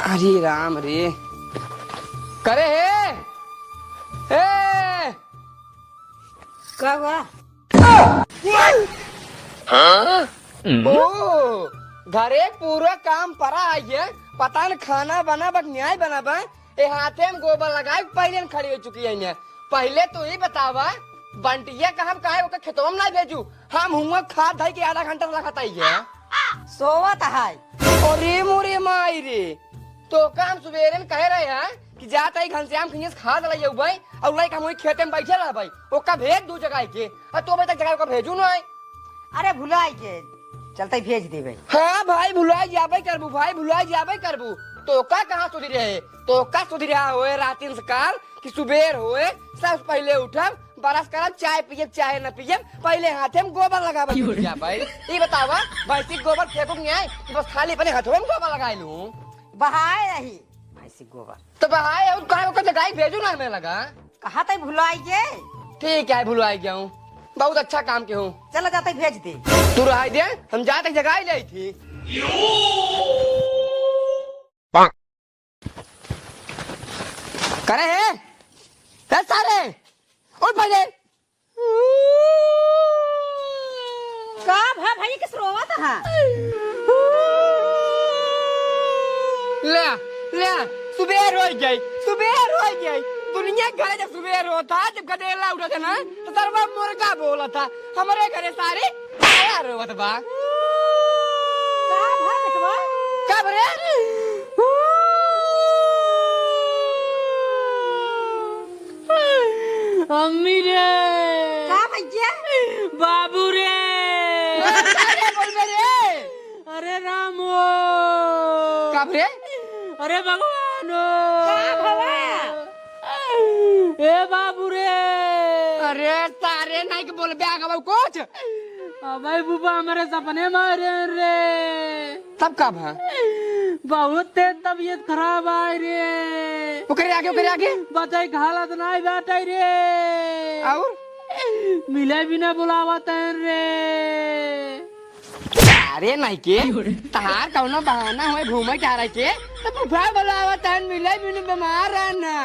अरे राम रे करे हे क्या हुआ? ओ घरे पूरा काम पड़ा आई है। पता न खाना बना बक न्याय बना बा ए हाथे में गोबर लगाए पहले खड़ी हो चुकी है। पहले तो ही बतावा बंटिया कहाँ कहा ओके खेतवा में ना भेजू। हम हुआ खा धाई के आधा घंटा रखता है सोवत है। अरे मोरे माई रे तो काम सुबेरे में कह रहे हैं कि जाता ही घनश्याम खिंस खाद लाइए भाई और लाइक हम खेते में बैठे रहा भाई ओका भेज दू जगह के और तो भाई तक जगह को भेजू ना। अरे भुलाई के चलते भेज देवे। हाँ भाई भुलाई जाबे करबू भाई भुलाई जाबे करबू तो का कहाँ सुधी रहे तो का सुधी रहा होए रातिन से काल कि सुबेर होए सब पहले उठब बरस करब चाय पियब चाहे न पियब पहले हाथे में गोबर लगाबे जा भाई ये बतावा भैंसी गोबर फेंकू नहीं आए कि बस खाली अपने हाथों में गोबर लगाए लूं बहाए रही भैंसी गोबर तो बहाए और कहा को जगह भेजू ना हमें लगा कहा तय भुलाई के। ठीक है भुलाई गया हूँ बहुत अच्छा काम के हूँ। चलो जाते भेज दे तू रहा दे हम जाते जगह ले थी करे है सारे उठ पहले का भाई किस रोवत है? ले ले सुबेर हो गई दुनिया घरे जब सुबेर होता जब गदेला उठा था ना तो तरवा मुर्गा बोला था हमारे घरे सारे आया रोवत बा बेटवा कब रे अम्मी रे का भैया बाबू रे अरे बोल रे अरे रामो कब रे अरे भगवान का भवा ए बाबू रे अरे तारे नहीं के बोल ब्याह का कुछ भाई बुबा हमारे सपने मारे रे तब कब है बहुत तेज तबीयत खराब आई रे ओकरे आगे बताई हालत नहीं बैठे रे और मिले भी ना बुलावत रे अरे नहीं के तहार कौनो बहाना हुए घूमे जा रहे के तो बुफा बुलावत है मिले भी नहीं बीमार है ना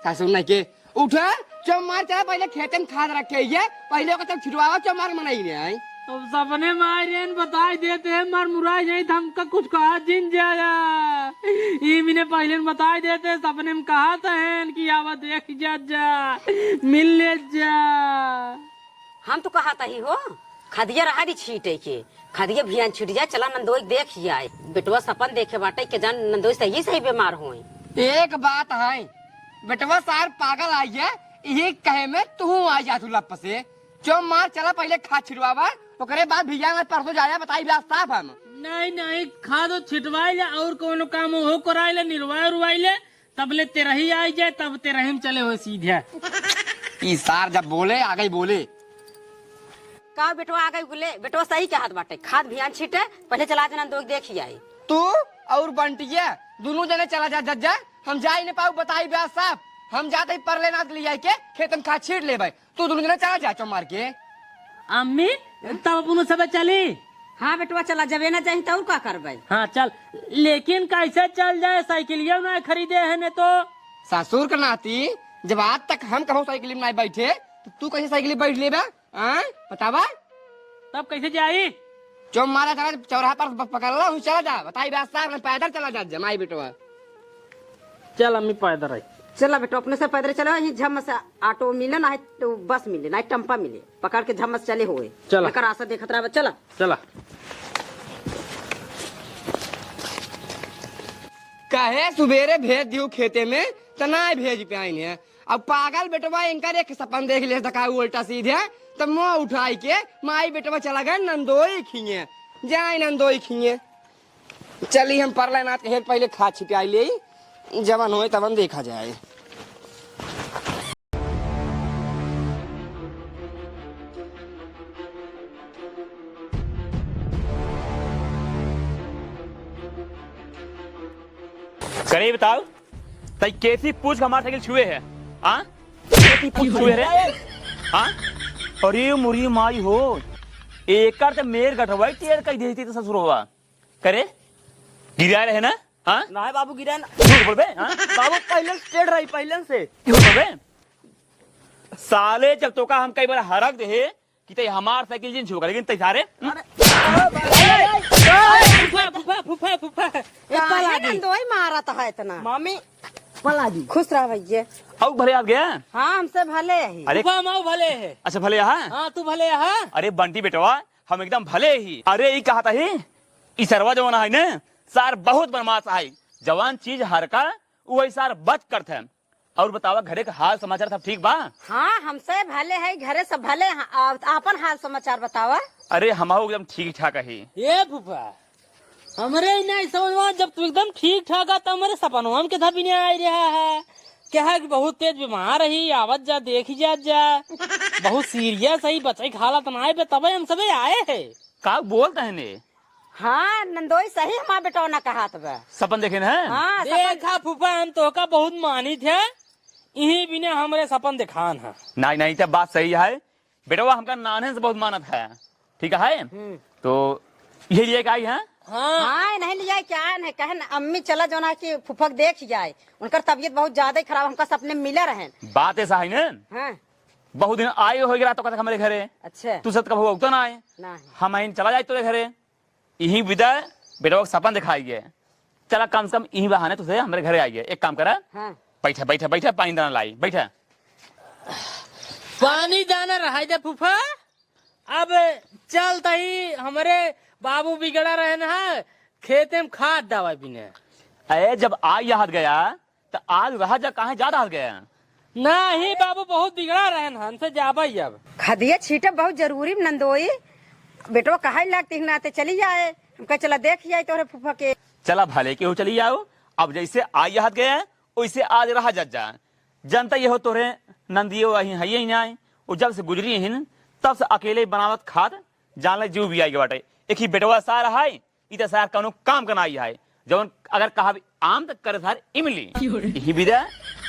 सासू नहीं के उठा चौमार चला पहले खेते में खाद रखे है पहले को तब छिड़वावा चौमार मनाई नहीं आई अब सपने मारे बताई देते हैं मार मुराई नहीं था हमका कुछ कहा जिन जाया ये मैंने पहले बताई देते सपने में कहा था कि आवा देख जा मिल ले जा। हम तो कहा ही हो खदिया रहा दी छीटे के खदिया भियान छीट जाए चला नंदोई देख आए बेटवा सपन देखे बाटे के जान नंदोई सही बीमार हो। एक बात है बेटवा सार पागल आई है यही कहे में तू आ जा तू लप से चौमार चला पहले खाद छिड़वावा ओकरे बाद भिजा में परसों जाया बताई बात साफ हम नहीं खादो छिटवाई ले और कोनो काम हो कराई ले निर्वाह रुवाई ले तब ले तेरा ही आई जाए तब तेरा ही चले हो सीधे ई सार जब बोले आ गई बोले का बेटवा आ गई बोले बेटवा सही के हाथ बाटे खाद भियान छीटे पहले चला जाना दो देख आए तू और बंटिया दोनों जने चला जा जज्जा हम जा ही नहीं पाऊ बताई बात साफ हम जाते ही पर लेना ले के खेत में खाद छीट ले भाई तू दोनों जने चला जा चौमार के अम्मी तब अपन सब चली। हाँ बेटवा चला जबे ना चाहिए तो का करबे। हाँ चल लेकिन कैसे चल जाए साइकिलिया ना खरीदे है ने तो ससुर का नाती जब आज तक हम कहो साइकिल में नहीं बैठे तो तू कैसे साइकिल बैठ ले बतावा तब कैसे जाई जो मारा चला चौराहा पर पकड़ ला चला जा बताई रास्ता पैदल चला जा जमाई बेटवा चल अम्मी पैदल आई चला बेटो अपने से पैदल चलो यही झम्मस ऑटो मिले ना तो बस मिले ना टम्पा मिले पकड़ के झम्मस चले हुए चला रास्ता देखत रहा चला चला कहे सुबेरे भेज दियो खेते में तना भेज पे आई है अब पागल बेटवा इनका एक सपन देख ले सका उल्टा सीधे तब मुँह उठाई के माई बेटवा चला गए नंदोई खींचे जाए नंदोई खींचे चली हम परला नाथ के पहले खाद छिटाई ले जवान होए तब देखा जाए। करे बताओ तई कैसी पूछ हमारे साइकिल छुए है कैसी पूछ छुए है अरे मुरी माई हो एकर ते मेर गठवाई टेर कह देती तो ससुर होवा करे गिरा रहे ना हाँ ना बाबू गिरा ना झूठ बोल बे हाँ बाबू पहले स्टेट रही पहले से झूठ बोल बे साले जब तो का हम कई बार हरक दे कि ते हमार साइकिल जिन छुका लेकिन ते सारे फूफा फूफा फूफा काहे नंदोई मारा तो है इतना मम्मी खुश रह भैया। अब भले आ गया हाँ हमसे भले है। अरे फूफा माओ भले है। अच्छा भले यहाँ हाँ तू भले है। अरे बंटी बेटवा हम एकदम भले ही अरे ये कहा था ही ई सरवा जवान है ने सार बहुत बदमाश है जवान चीज हर का वही सार बच करते हैं और बतावा घरे का हाल समाचार सब ठीक बा। हाँ हमसे भले है घरे सब भले हैं। आपन हाल समाचार बतावा। अरे हम एकदम ठीक ठाक है ये फूफा हमरे नहीं समझ जब तू एकदम ठीक ठाक है तो हमारे सपनों हम के था भी नहीं आ रहा है क्या है कि बहुत तेज बीमार रही आवत जा देखी जा बहुत सीरियस है बच्चे की हालत ना आए पे तबे हम सबे आए हैं। का बोलते हैं ने हाँ नंदोई सही हमारा बेटा ना कहा था। सपन देखे ना हाँ देखा फूफा हम तो का बहुत मानी थे यही बिना हमारे सपन दिखान है। नहीं नहीं तब बात सही है बेटवा हमका नाने से बहुत मानत है ठीक है तो यही लिए आई है। हाँ नहीं लिया क्या नहीं कहे ना अम्मी चला जो ना कि फुफक देख जाए उनका तबीयत बहुत ज्यादा ही खराब हमका सपने में मिले रहे। बात ऐसा है ना हाँ बहुत दिन आए हो गया तो कहता हमारे घरे अच्छा तू सत कब तो ना आए नहीं हम आई चला जाए तेरे घरे यही विदा बेटवा सपन दिखाई गए चला कम से कम यही बहाने तुझे हमारे घरे आई है एक काम करा हाँ बैठा बैठा बैठा पानी दाना लाई बैठा पानी दाना रहा दे फूफा अब चलता ही हमारे बाबू बिगड़ा रहे ना खेते में खाद दवा बिने अरे जब आज याद गया तो आज रहा जा कहाँ जा रहा गया नहीं बाबू बहुत बिगड़ा रहे ना हमसे जाबा ही अब खदिया छीटे बहुत जरूरी नंदोई बेटवा कहा लगती नाते चली जाए हमका चला देख जाए तोरे फूफा के चला भले के हो चली जाओ अब जैसे आज याद गया वैसे आज रहा जा जनता ये हो तोरे नंदियो वही है ही नहीं वो जब से गुजरी हिन तब से अकेले बनावत खाद जान ले जीव भी आई बाटे एक ही बेटवा सार है इधर सार कौनो काम करना आई है जवन अगर कहा आम तक करे सार इमली यही विदा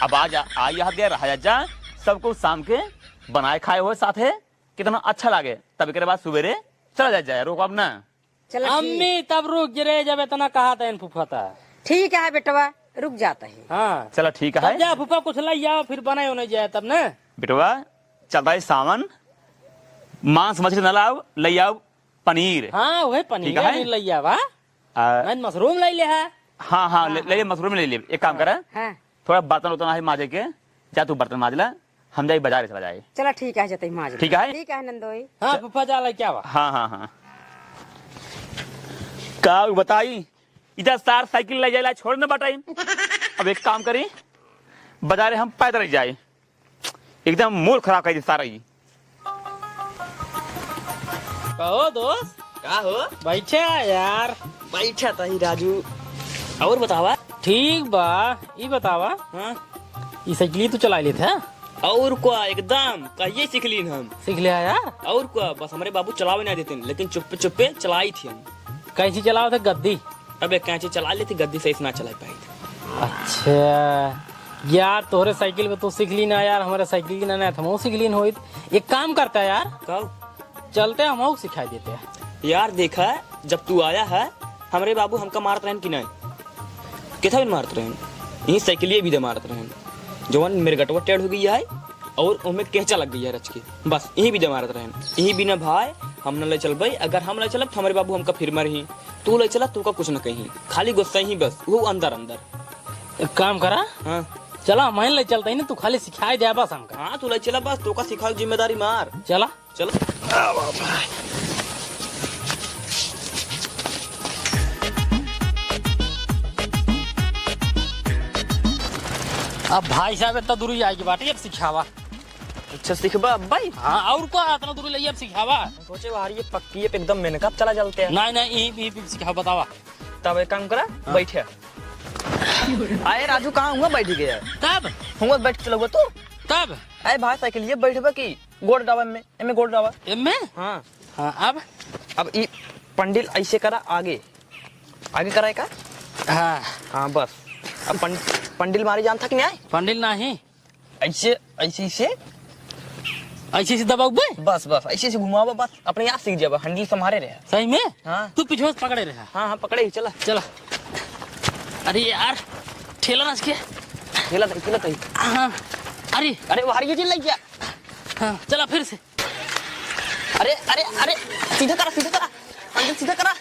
अब आज याद गया रहा जा सबको शाम के बनाए खाए हुए साथ है कितना अच्छा लगे तब एक बाद सुबेरे चला जाए रोक अब ना चलो अम्मी तब रुक जरे जब इतना कहा था इन फूफा था ठीक है बेटवा रुक जाता है। हाँ चलो ठीक तब है जा फूफा कुछ लाई आओ फिर बनाए होने जाए तब ना बेटवा चलता है सावन मांस मछली न लाओ ले आओ पनीर हाँ वही पनीर ठीक है? लाई आवा आ, मैं मशरूम लाई ले है हाँ हाँ ले मशरूम ले लिए एक काम करा हाँ थोड़ा बर्तन उतना है माजे के जा तू बर्तन माज ला हम जाए बाजार चला जाए चला ठीक है जते माज ठीक है ठीक है नंदोई हाँ फूफा जा लाई क्या हुआ हाँ हाँ हाँ का बताई इधर सार साइकिल ले जाए छोड़ न बताई अब एक काम करी बाजारे हम पैदल जाए एकदम मूड खराब कर दी सारा ही कहो दोस्त का हो बैठे यार बैठा था ही राजू और बतावा ठीक बा ये बतावा हाँ ये साइकिल तो चला लेते हैं और क्या एकदम कहिए सीख ली हम सीख लिया यार और क्या बस हमारे बाबू चलावे नहीं देते लेकिन चुप्पे चुप्पे चलाई थी हम कैसी चलाओ थे गद्दी अब एक कैंची चला लेती गद्दी सही से ना चला पाई अच्छा यार तोहरे साइकिल पे तो सीख ली ना यार हमारे साइकिल की ना हम सीख ली हो एक काम करता है यार कब चलते हम सिखाई देते हैं यार देखा है जब तू आया है हमारे बाबू हमका मारत रहन कि नहीं कितना भी मारत रहन यही साइकिल भी दे मारत रहन जवन मेरे गटवा टेढ़ हो गई है और उनमें केचा लग गई है रच के बस यही भी दे मारत रहन यही बिना भाई हम न ले चल भाई अगर हम ले चलब तो हमारे बाबू हमका फिर मरही तू ले चला तू का कुछ न कहीं खाली गुस्सा ही बस वो अंदर अंदर एक काम करा हाँ चला मैं ले चलता ही ना तू खाली सिखाई दे बस हमका हाँ तू ले चला बस तो का सिखाओ जिम्मेदारी मार चला चलो अब भाई साहब इतना दूरी आएगी बाटे अब सिखावा अच्छा सिखबा भाई हाँ और को इतना दूरी लाइए अब सिखावा सोचे बाहर ये पक्की है एकदम मैंने कब चला चलते हैं नहीं नहीं यही सिखा बतावा तब एक काम करा बैठे आए राजू कहाँ हुआ बैठ गया तब हुआ बैठ चलो तू तब अरे भाई साइकिल ये बैठबा की गोड़ डावा में एमे गोड़ डावा इनमें हाँ हाँ अब ये पंडिल ऐसे करा आगे आगे कराए का हाँ हाँ बस अब पंडिल मारी जानता कि नहीं आए पंडिल नहीं ऐसे ऐसे से ऐसे से दबाओ बे बस बस ऐसे से घुमावा बस अपने यहाँ सीख जावा हंडी संभारे रहे सही में हाँ तू पीछे से पकड़े रहा हाँ हाँ पकड़े ही चला चला अरे यार ठेला नस के खेला था हाँ अरे अरे वो हरी चीज लग गया। हाँ चला फिर से अरे अरे अरे सीधा करा अंदर सीधा करा।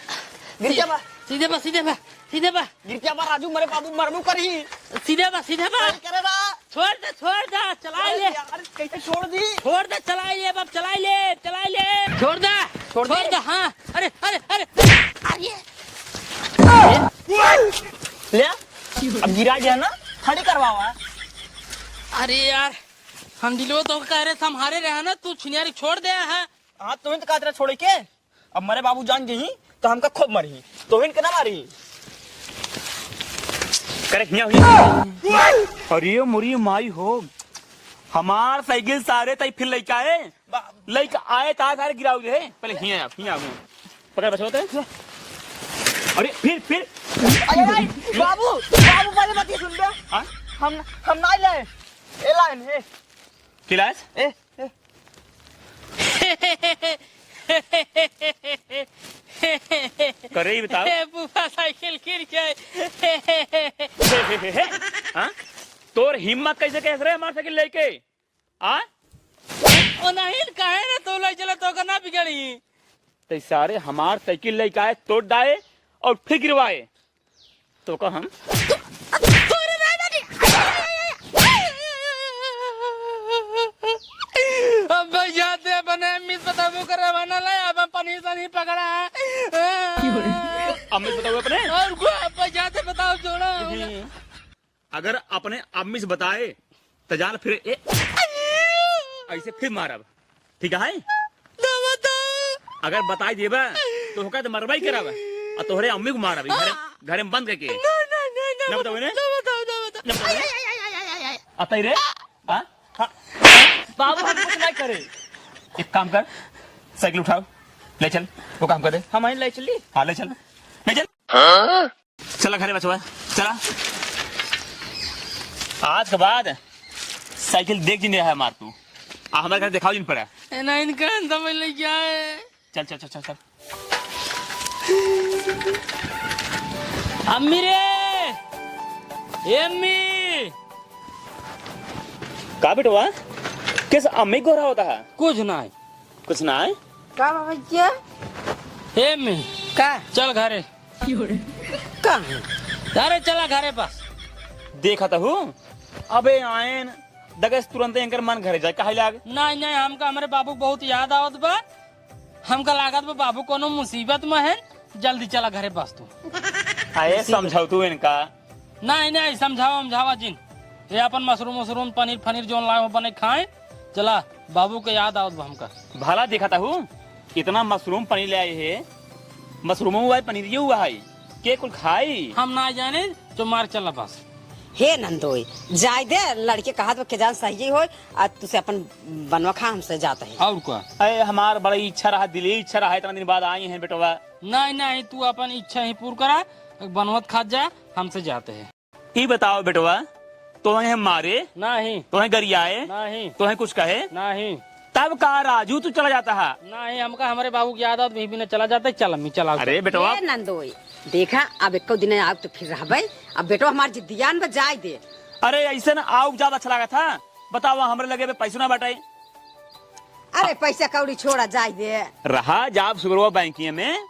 गिर जा बा सीधे बा गिर जा बा राजू मरे बाबू मरमू करी। सीधे बा करे बा छोड़ दे चला ले यार कैसे छोड़ दी। छोड़ दे चला ले बाप चला ले छोड़ दे हाँ अरे ले अब गिरा गया ना खड़ी करवावा। अरे यार हम दिलो तो कह रहे संभारे रहे ना तू छिनियारी छोड़ दे है। हाँ तुम्हें तो कातरा छोड़े के अब मरे बाबू जान गई तो हमका खूब मरी तो इनके ना मारी करे अरे मुरी माई हो हमार साइकिल सारे तई फिर लइका आए ता सारे गिराऊ दे पहले हिया पकड़ बचोते। अरे फिर बाबू पहले बात ये सुन बे। हाँ? हम ना ले ए लाइन है किलास ए करे ही बताओ। बुआ साइकिल गिर गए हाँ? तोर हिम्मत कैसे कह रहे हमारे साइकिल लेके आ ओ नहीं कहे ना तो ले चला तो का ना बिगड़ी तो सारे हमार साइकिल लेके आए तोड़ डाए और फिर गिरवाए तो का हम अब जाते बने मिस बताबो करे बना ले अब पनीर से नहीं पकड़ा है अम्मी बताओ अपने और को अब जाते बताओ जोड़ा अगर अपने अम्मी से बताए तो जान फिर ऐसे फिर मारब ठीक है अगर बताई देबा तो होगा तो मरवाई कराब और तोहरे अम्मी को मारब घरे में बंद करके ना बताओ ने आता ही रे हाँ बाबू हम कुछ नहीं करे। एक काम कर साइकिल उठाओ ले चल वो काम कर दे। हम ले चली हाँ ले चल चला घरे बचवा चला आज के बाद साइकिल देख जिन रहा है मार तू हमारे घर दिखाओ जिन पर है ना इनका समझ ले क्या है चल अम्मी रे ए अम्मी का बेटवा किस अम्मी को रहा होता है कुछ नहीं कुछ ना है का बाबा क्या ए अम्मी का चल घरे का अरे चला घरे पास देखा था हूँ अबे आयन दगस तुरंत एंकर मन घरे जाए कहा लाग नहीं हमका हमारे बाबू बहुत याद आवत बा हमका लागत बा बाबू कोनो मुसीबत में है जल्दी चला घरे पास तू आए समझाओ तू इनका नहीं समझावा जिन ये अपन मशरूम पनीर फनीर जोन लाए हो बने खाए चला बाबू के याद आवत बा हमका भला देखा था हूँ इतना मशरूम पनीर ले आए है मशरूम हुआ है पनीर हुआ है के कुल खाई हम ना जाने तो मार चला बस हे नंदोई जाय दे लड़के कहा तो के जान सही हो आज तुसे अपन बनवा खा हमसे जाता है और क्या अरे हमार बड़ी इच्छा रहा दिली इच्छा रहा इतना दिन बाद आई हैं बेटवा नहीं तू अपन इच्छा ही पूर्ण करा बनवत खा जा हमसे जाते हैं ये बताओ बेटवा तुम्हें मारे नहीं तुम्हें गरियाए नहीं तुम्हें कुछ कहे नहीं तब कहा राजू तू चला जाता है नहीं हमका हमारे बाबू की आदत भी ने चला जाता है चल अम्मी चला अरे बेटवा हे नंदोई देखा अब एको दिन आग तो फिर रहबै अब बेटो हमार जिद्दियान में जाय दे अरे ऐसे ना आओ ज्यादा अच्छा लगा था बताओ हमारे लगे पैसों ना बटाई अरे पैसा कौड़ी छोड़ा जाय दे रहा जाब सुबह बैंकिंग में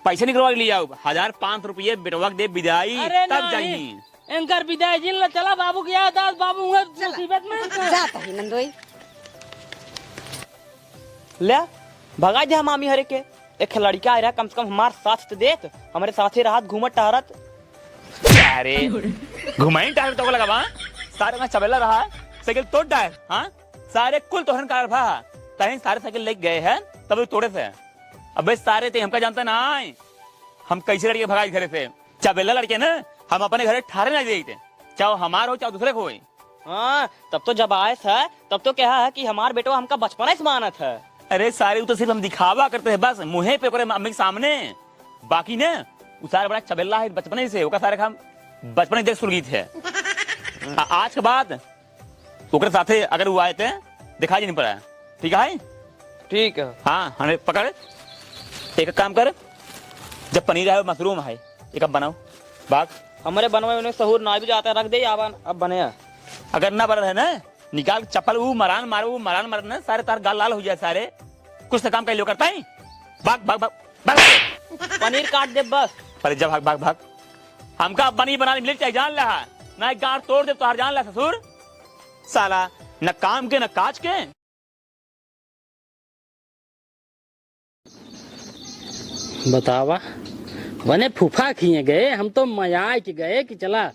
पैसे निकलवा के लिए आओ 1500 रुपये बेटवा दे विदाई अरे तब नहीं। जाइए एंकर विदाई जिन ला चला बाबू की आदत बाबू हुए मुसीबत में जाता है नंदोई ले भगा दे मामी हरे के एक लड़का आ रहा कम से कम हमारे साथ तो देख हमारे साथे रात घूमत टहरत अरे घुमाई टायर तो लगा वहाँ सारे वहाँ चबेला रहा साइकिल तोड़ टायर हाँ सारे कुल तोहन कार भा तहीं सारे साइकिल लेके गए हैं तब तोड़े थे अबे सारे थे हमका जानता ना हम कैसे लड़के भगाए घरे से चबेला लड़के ना हम अपने घरे ठहरे ना देते चाहे हमार हो चाहे दूसरे को हो हाँ तब तो जब आए था तब तो कहा है कि हमार बेटो हमका बचपन से माना था। अरे सारे तो सिर्फ हम दिखावा करते हैं बस मुँह पे करे मम्मी के सामने बाकी ने वो सारे बड़ा चबेला है बचपन से ओका सारे हम बचपन देख सुन गई थे आज के बाद ओकरे साथे अगर वो आए थे दिखा जी नहीं पड़ा ठीक है ठीक है हाँ हमें पकड़ एक काम कर जब पनीर है मशरूम है एक बनाओ बाग हमारे बनवा उन्हें सहूर ना भी जाता रख दे आवान अब बने। अगर ना बरल है ना निकाल चप्पल वो मरान मार ना सारे तार गाल लाल हो जाए सारे। कुछ तो काम कर लो करता है। भाग भाग भाग भाग। पनीर काट दे बस। पर जब भाग भाग भाग हमका बनी बनाने मिले चाहिए जान रहा ना गाड़ तोड़ दे तो जान ला ससुर साला न काम के न काज के। बतावा बने फूफा खिए गए हम तो मजाक के गए कि चला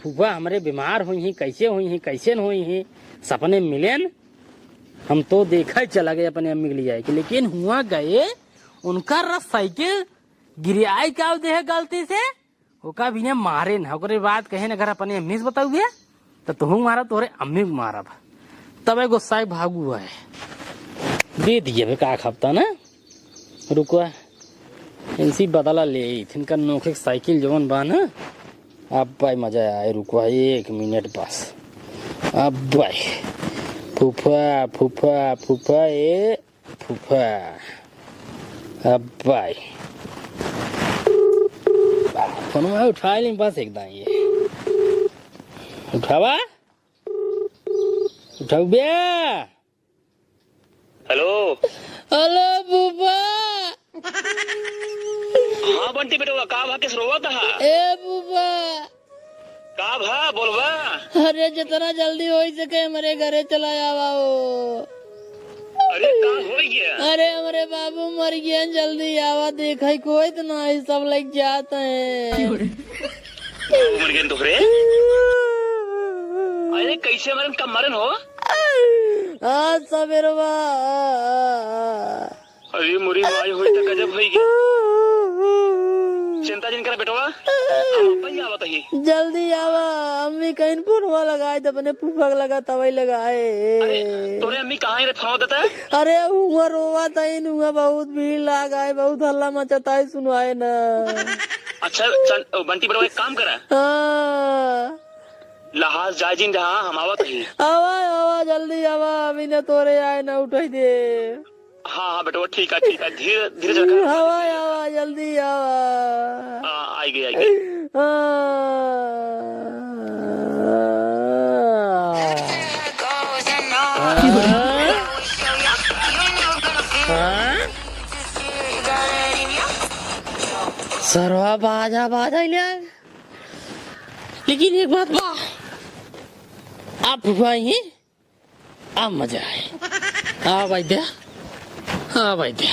फूफा हमारे बीमार हुई ही कैसे हुई ही सपने मिलेन। हम तो देखा ही चला गए अपने अम्मी के लिए कि लेकिन हुआ गए उनका रस साइकिल गिरियाई का दे गलती से ओका भी ने मारे न ओकरे बात कहे न अगर अपने अम्मी से बताऊ गया तो तुम मारा तोरे अम्मी को मारा तब गुस्सा भागू है दे दिए का खपता ना रुको इनसी बदला ले इनका नोखे साइकिल जवन बा ना अब भाई मजा आए रुको 1 मिनट बस। अब भाई फूफा फूफा फूफा ए फूफा अब भाई फोन में उठा लें बस एकदम ये उठावा उठाओ बे। हेलो हेलो फूफा। हाँ बंटी बेटा का भा किस रोवा था ए फूफा का भा बोलवा। अरे जितना जल्दी हो सके हमारे घरे चला जावा हो। अरे का हो गया। अरे हमारे बाबू मर गए जल्दी आवा देखा कोई तो ना सब लग जाते हैं। मर गए तो फिर अरे कैसे मरन कब मरन हो। हाँ सवेरे अरे मुरी माई हुई तो गजब होगी। चिंता जिन करा बेटवा हम अपन आवत ही जल्दी आवा अम्मी कहीं फोनवा लगाए तो अपने फूफा लगा तवई लगाए। अरे तोरे अम्मी कहाँ है रे फोन देता है। अरे हुआ रोवा तइन हुआ बहुत भीड़ लगाए बहुत हल्ला मचाता है सुनवाए ना। अच्छा चल बंटी बेटवा एक काम करा हाँ लहाज जाय जिन जहाँ हम आवत ही। आवा आवा जल्दी आवा अभी ने तोरे आए ना उठाई दे। हाँ हाँ बेटवा ठीक है धीरे धीरे रखा। आवा आवा जल्दी आवा। आई गई सरवा बाजा बाजा लेकिन एक बात बा आप फुफाई अब मजा आए। हाँ भाई दे हाँ भाई दे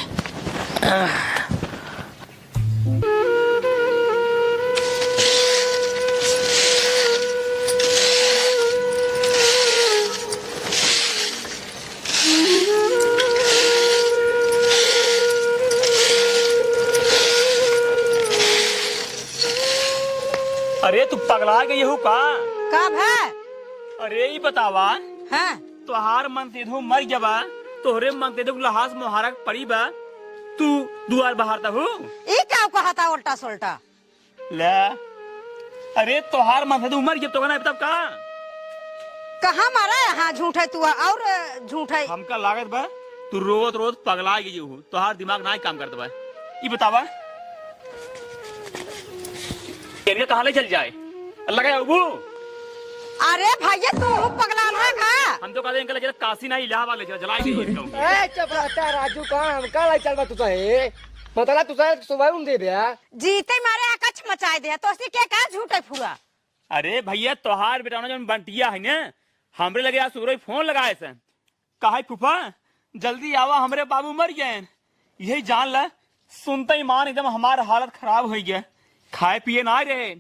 अरे तू पगला गई हो का कब है अरे ये बतावा हाँ तोहार मन ते धो मर जबा तोहरे मन ते धो लहास मोहारक पड़ी बा तू दुआर बहारता हो। ये क्या कहा था उल्टा सुल्टा। ले अरे तोहार मन ते धो मर जब तो ना तब का कहाँ मारा है। हाँ झूठ है तू और झूठ है। हमका लागत बा तू रोज रोज पगला गई हो तोहार दिमाग ना काम करता बा। ये बतावा केनिया कहाँ ले चल जाए अल्लाह का अबू। अरे भैया तू पगला है का। हम तो कहते हैं कि काशी ना इलाहाबाद ले चला जलाई गई ए चुप रहता है राजू का हमका लाई चलवा तू है मतलब तू सुबह उन दे दिया जीते मारे आकाश मचाए दे तो असली क्या कहा झूठ है पूरा। अरे भैया तोहार बेटा जो बंटिया है ना हमरे लगे आज सूरज फोन लगाए से कहा फूफा जल्दी आवा हमरे बाबू मर गए यही जान ला। सुनते ही मान एकदम हमारा हालत खराब हो गया खाए पिए ना रहे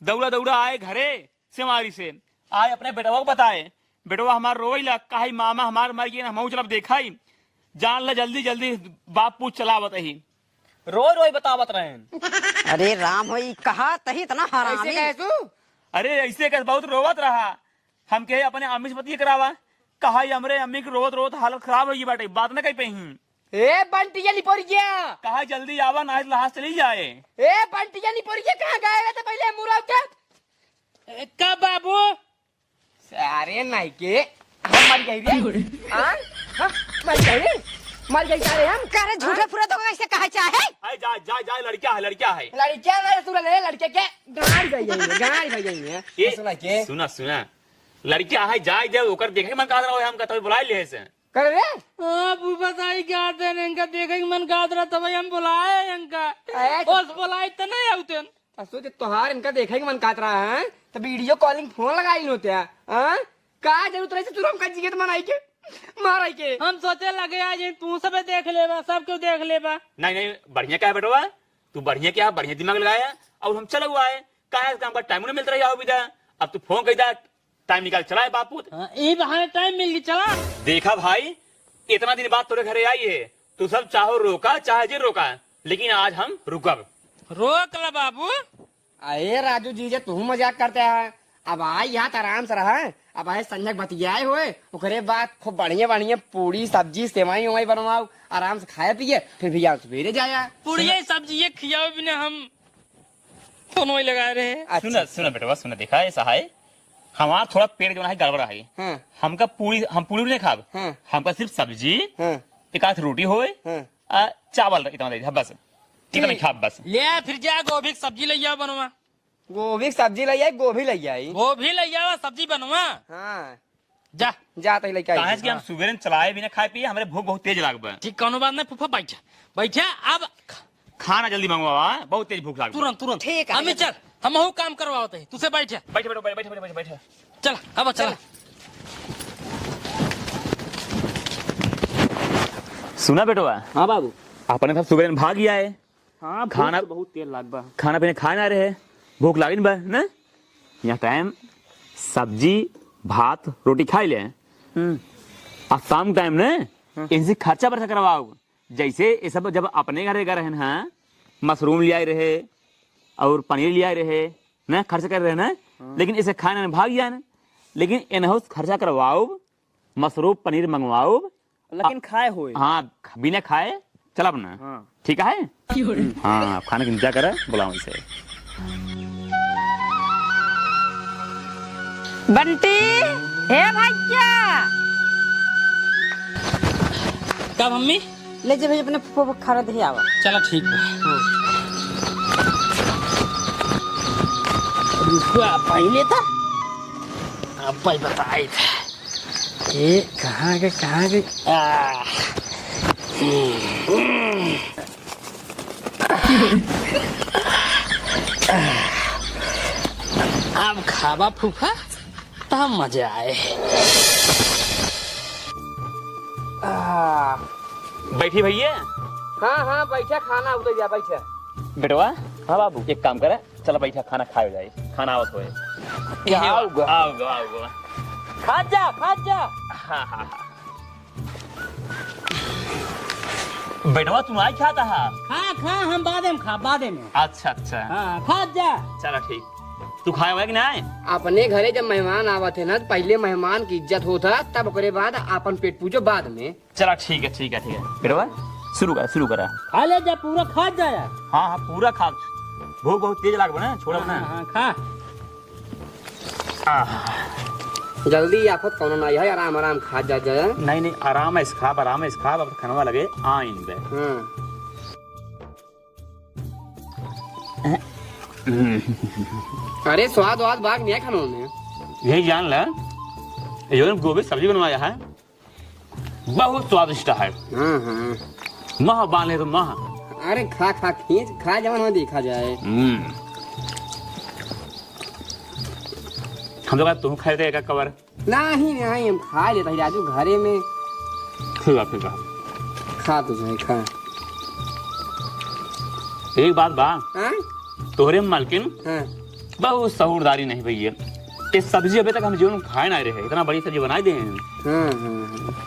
दौड़ा दौड़ा आए घरे से मारी से आए अपने बेटवा को बताए बेटवा हमारा रोई ला कहा मामा हमार मर गए हम चल देखा ही जान ला जल्दी जल्दी बाप पूछ चलावत ही रोज रोज बतावत रहे। अरे राम हो कहा तही इतना हरामी। अरे ऐसे कैसे बहुत रोवत रहा हम कहे अपने अम्मी से पति करावा कहा हमरे अम्मी की रोवत रोवत हालत खराब होगी बाटे बात न कही पे ए बंटिया नहीं पड़ गया कहा जल्दी आवा ना लहास चली जाए। ए बंटिया नहीं पड़ गया कहाँ गए थे पहले मुरा उठा का बाबू अरे नहीं के हम मर गए रे हाँ मर गए मर गई सारे हम। करे झूठे पूरा तो कैसे कहा चाहे अरे जा जा जा, लड़किया है लड़किया है। लड़कियां ना तू ले लड़के के गाड़ गई है, गाड़ गई है। ये सुना के सुना सुना, लड़किया है जाए दे ओकर देखे मन का रहा हम का तभी बुला ले से। कर रे हाँ फूफा साई क्या आते हैं इनका देखे कि मन का रहा तभी हम बुलाए इनका और बुलाए तो नहीं आते सोच तोहार इनका देखा कि मन काट रहा है तो वीडियो कॉलिंग फोन लगाई होते हैं। का जरूरत रहे तू हमका जिगत मनाई के माराई के। हम सोचे लगे आज तू सब देख लेबा, सब क्यों देख लेबा। नहीं नहीं बढ़िया क्या है बेटवा, तू बढ़िया क्या बढ़िया दिमाग लगाया और हम चला हुआ है कहा काम पर टाइम नहीं मिलता रहा विदा। अब तू फोन कर टाइम निकाल चला है बापू। ये बहाने टाइम मिल गई चला। देखा भाई इतना दिन बाद तोरे घरे आई है, तू सब चाहो रोका चाहे जे रोका, लेकिन आज हम रुकब। रोक ला बाबू। अरे राजू जी जे तू मजाक करते है। अब आए यहाँ आराम से रहा, अब आए संजक बतियाए हुए ओकरे बाद खूब बढ़िया बढ़िया पूरी सब्जी सेवाई उवाई बनवाओ, आराम से खाए पिए, फिर भी यहाँ सवेरे जाया। पूरी सब्जी ये खियाओ बिना हम फोन वही लगा रहे हैं। सुना सुना बेटवा सुना, देखा ऐसा है हमारा थोड़ा पेट जो है गड़बड़ा है। हाँ, हमका पूरी हम पूरी नहीं खाब। हाँ, हमका सिर्फ सब्जी हाँ, एक आध रोटी होए, हाँ। चावल इतना दे बस, इतना खाब बस। ले फिर जा गोभी की सब्जी ले आओ बनवा। गोभी की सब्जी ले आई, गोभी ले आई। गोभी ले आओ सब्जी बनवा। हाँ जा जाते ही लेके कहा कि हम सुबह चलाए बिना खाए पिए, हमारे भूख बहुत तेज लागब। ठीक कौनो बात नहीं फूफा बैठा बैठा। अब खाना जल्दी मंगवा, बहुत तेज भूख लागब। तुरंत तुरंत ठीक है। हमें चल हम हूँ काम करवाते हैं तुझसे बैठा। बैठे बैठो बैठे बैठे बैठे। चल अब चल। सुना बेटवा। हाँ बाबू। अपने सब सुबह भाग गया है। हाँ खाना बहुत तेल लागबा। खाना पीने खा ना रहे, भूख लागिन बा ना। यहाँ टाइम सब्जी भात रोटी खाई ले, और शाम टाइम ने इनसे खर्चा बर्चा करवाओ। जैसे ये सब जब अपने घर गए रहे ना, मशरूम ले आए रहे और पनीर ले आए रहे ना, खर्चा कर रहे ना, लेकिन इसे खाने में भाग गया ना। लेकिन इनहाउस खर्चा करवाओ, मशरूम पनीर मंगवाओ, लेकिन खाए हुए। हाँ बिना खाए चला अपना। हाँ। ठीक है। हाँ खाने की इंतजार करे, बुलाओ इसे। बंटी हे भैया क्या मम्मी ले जा भाई अपने फूफा को खा दे आवा। चलो ठीक है। रुपया पहले था अब भाई बताए थे ये कहाँ गए अब खावा फूफा तब मजा आए। बैठी भैया। हाँ हाँ बैठा, खाना उतर जा बैठा। बेटवा। हाँ बाबू। एक काम करे, चलो बैठा खाना खाए जाए, खाना आवत होए। आओगा आओगा। खा जा खा जा। हाँ हाँ हाँ। बेटवा तुम आज खाता है? खा हम बाद में खा बाद में। अच्छा अच्छा। हाँ खा जा। चलो ठीक। तू खाए हुआ कि नहीं? अपने घरे जब मेहमान आवत है ना, पहले मेहमान की इज्जत होता, तब ओकरे बाद अपन पेट पूजो बाद में। चलो ठीक है ठीक है ठीक है। बेटवा शुरू करा। खा ले जा पूरा खा जा यार। हाँ हाँ पूरा खा, भूख बहुत तेज लाग बना, छोड़ा ना। हाँ खा। जल्दी आफत कौन नहीं है, आराम आराम खा जा जा। नहीं नहीं आराम है खाब, आराम है खाब, अब खानवा लगे आइन बे। अरे स्वाद वाद बाग नहीं है खानों में। यही जान ला, ये गोभी सब्जी बनवाया है, बहुत स्वादिष्ट है। मह बांध ले तो मह। अरे खा खा खींच खा, जवन हो देखा जाए। हम लोग तुम खाए थे एक कवर। नहीं नहीं हम खा लेता राजू घरे में। ठीक है खा तुझे खा। एक बात बा, हाँ? तोहरे मालकिन हाँ। बहुत सहूरदारी नहीं भैया। ये सब्जी अभी तक हम जीवन खाए ना रहे, इतना बड़ी सब्जी बनाई दे। हाँ, हाँ।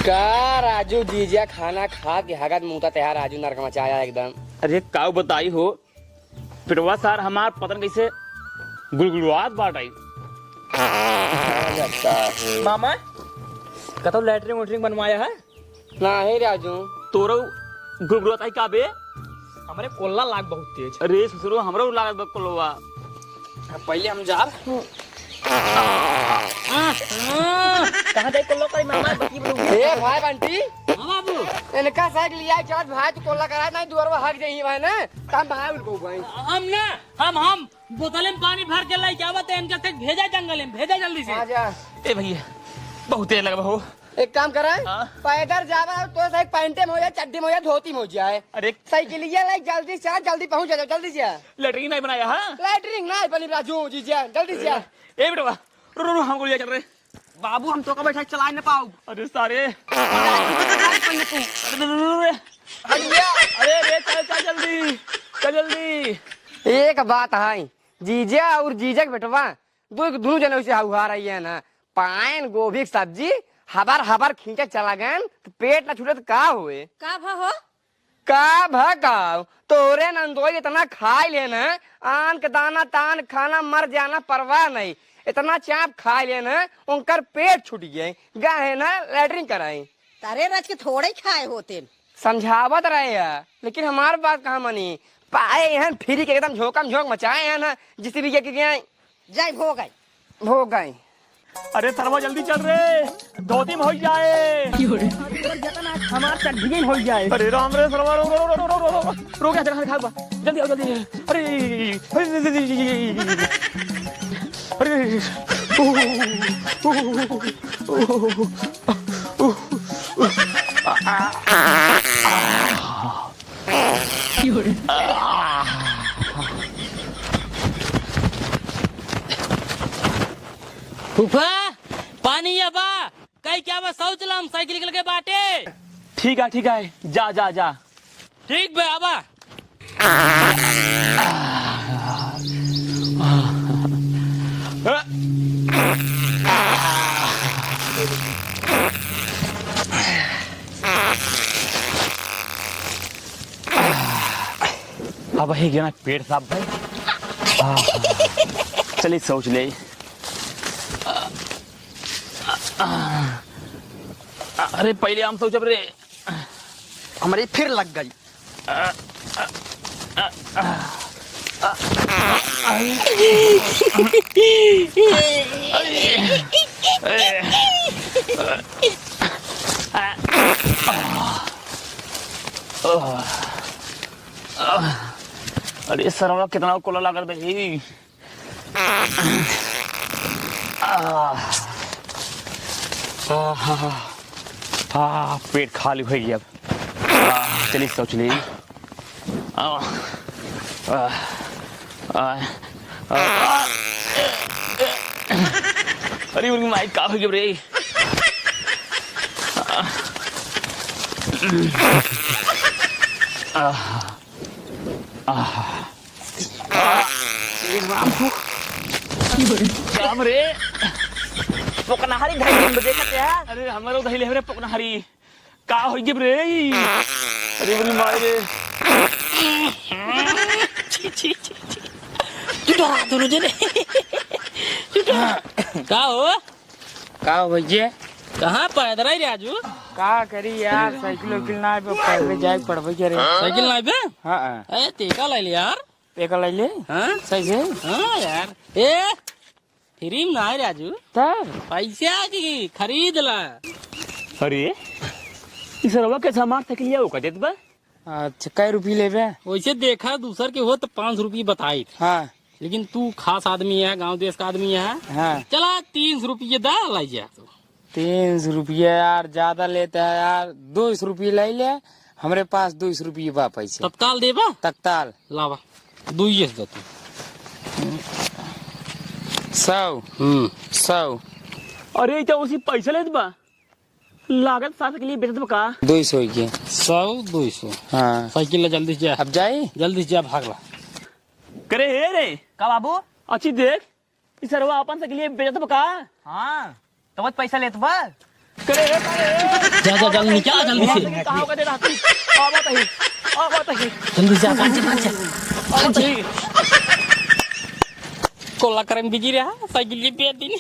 का राजू जीजा खाना खा के हगत मुंह तैयार, राजू नरक मचाया एकदम। अरे काऊ बताई हो पिटवा सार, हमार पतन कैसे गुलगुलवात बाट आई। मामा कतो लैटरिन वैटरिन बनवाया है? नहीं राजू तोरो गुलगुलवात आई का बे? हमारे कोल्ला लाग बहुत तेज। अरे ससुरो हमरो लागत बा कोलवा। पहले हम जा कहाँ जाए कोल्ला करी मामा बकी बोलूं। ए भाई बंटी हाँ बाबू इनका साइकिल लिया चल भाई तू कोल्ला करा नहीं दुआरवा हक जाई भाई ना तब भाई उनको भाई हम ना हम बोतल में पानी भर के लाई क्या बात है इनका तक भेजा जंगल में भेजा जल्दी से। आ जा ए भैया बहुत तेज लगा हो। एक काम करा हाँ? पैदल जावा तो सही पैंटे में हो जाए चड्डी में हो जाए धोती में हो जाए अरे साइकिल लिया लाई जल्दी से जल्दी पहुंच जा जल्दी से लेटरिन नहीं बनाया हाँ। लाइटरिंग ना बनी राजू जी जा जल्दी से ए बेटा रो हमको लिया चल रहे। बाबू हम तो का बैठा चला ना पाऊ अरे सारे हटिया अरे चल जल्दी। एक बात है जीजा और जीजक बेटवा दोनों जने उसे हुआ रही है ना पान गोभी की सब्जी हबर खींचे चला गए तो पेट ना छूटे तो का हुए का भा हो का भगाओ तोरे नंदोई इतना खाई लेना आन के दाना तान खाना मर जाना परवाह नहीं इतना चाप खा लेना उनकर पेट छूट गए गए ना लैटरिन कराई तारे रच के थोड़े खाए होते समझावत रहे है लेकिन हमार बात कहाँ मनी पाए हैं फ्री के एकदम झोंकम झोंक मचाए हैं ना जिस भी के गए जाए हो गए अरे सरवा जल्दी चल रे धोती में हो जाए। हमार चड्डी हो जाए अरे राम रे सरवा रो क्या जगह खा जल्दी आओ जल्दी। अरे फूफा पानी या बा कई क्या बा शौच लम साइकिल निकल के बाटे। ठीक है जा ठीक बे आबा अब है गया ना पेट साफ भाई। चलिए सोच ले। अरे पहले हम सोच रे हमारी फिर लग गई अरे सरवा कितना कोला लगा भाई। पेट खाली हो गया अब। चलिए सोच ली। अरे उनकी माइक का हो गया रे। राम रे पोकनाहरी ढाई बजे कहते हैं। अरे हमारे उधर ले रे पोकनाहरी का हो गया रे। अरे उनकी माई रे चुटा दोनों जने का हो भैया कहाँ पैदल ही राजू का करी यार साइकिल उकिल ना पढ़ने जाए पढ़वे करे। साइकिल लाई बे हाँ ए टेका ले यार एक ले ले हाँ सही है हाँ यार ए फ्री में ना है राजू तब पैसा की खरीद ला। अरे इस सरवा के सामान तक लिया वो कहते बा। अच्छा कै रुपये लेबे। वैसे देखा दूसर के हो तो 5 रुपये बताई हाँ लेकिन तू खास आदमी है गांव देश का आदमी है हाँ चला 300 रुपये दा लाई जा तू 300 रुपये यार ज्यादा लेते है यार। 200 रुपये ले ले हमारे पास 200 रुपये बा पैसे तत्काल देबा तत्काल लावा 200 दे तू 100 अरे तो उसी पैसा लेत बा लागत साथ के लिए बेचत बा का 200 के 100 200 हाँ साइकिल ले जल्दी से जा अब जाए जल्दी से जा भाग ला करे हे रे का बाबू अच्छी देख इस सरवा अपन से के लिए बेचत बा का। हाँ तो बहुत पैसा लेते बा करे हे करे जा जा जल्दी निकल जल्दी से कहां का दे रहती आवत ही जल्दी जा भाग जा कोला करम बिजी रहा साइकिल ये पे दिन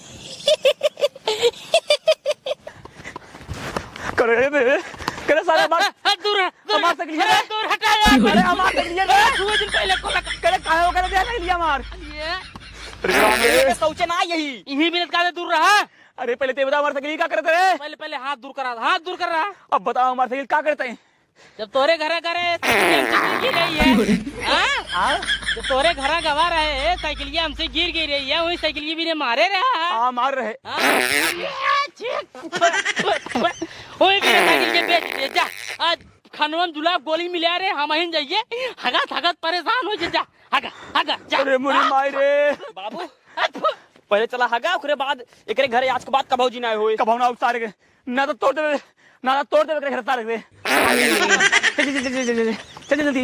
करे रे करे सारे बात दूर हमारे से साइकिल अरे दूर हटा यार। अरे हमार साइकिल रे दो दिन पहले को करे काहे हो करे दे साइकिल हमार ये सोचे ना यही यही मिनट का दूर रहा। अरे पहले ते बता हमार साइकिल का करते रे पहले पहले हाथ दूर करा, हाथ दूर कर रहा। अब बताओ हमार साइकिल का करते हैं जब तोरे घरे घरे साइकिल गिर गई है, हाँ? जब तोरे घरा गवा रहे साइकिल हमसे गिर गई रही है, वही साइकिल भी ने मारे रहा। हाँ मार रहे वही भी साइकिल के बेच दे जा। आज खनवन जुलाब गोली मिला रे, हम ही जाइए हगत हगत परेशान हो जा। हगा हगा जा। अरे मुरी माई रे बाबू पहले चला हगा ओकरे बाद एकरे घरे आज के बाद कबहू जी ना होए कब ना उतारे के ना तो तोड़ देवे ना तो तोड़ देवे करे घर तारे दे चल जल्दी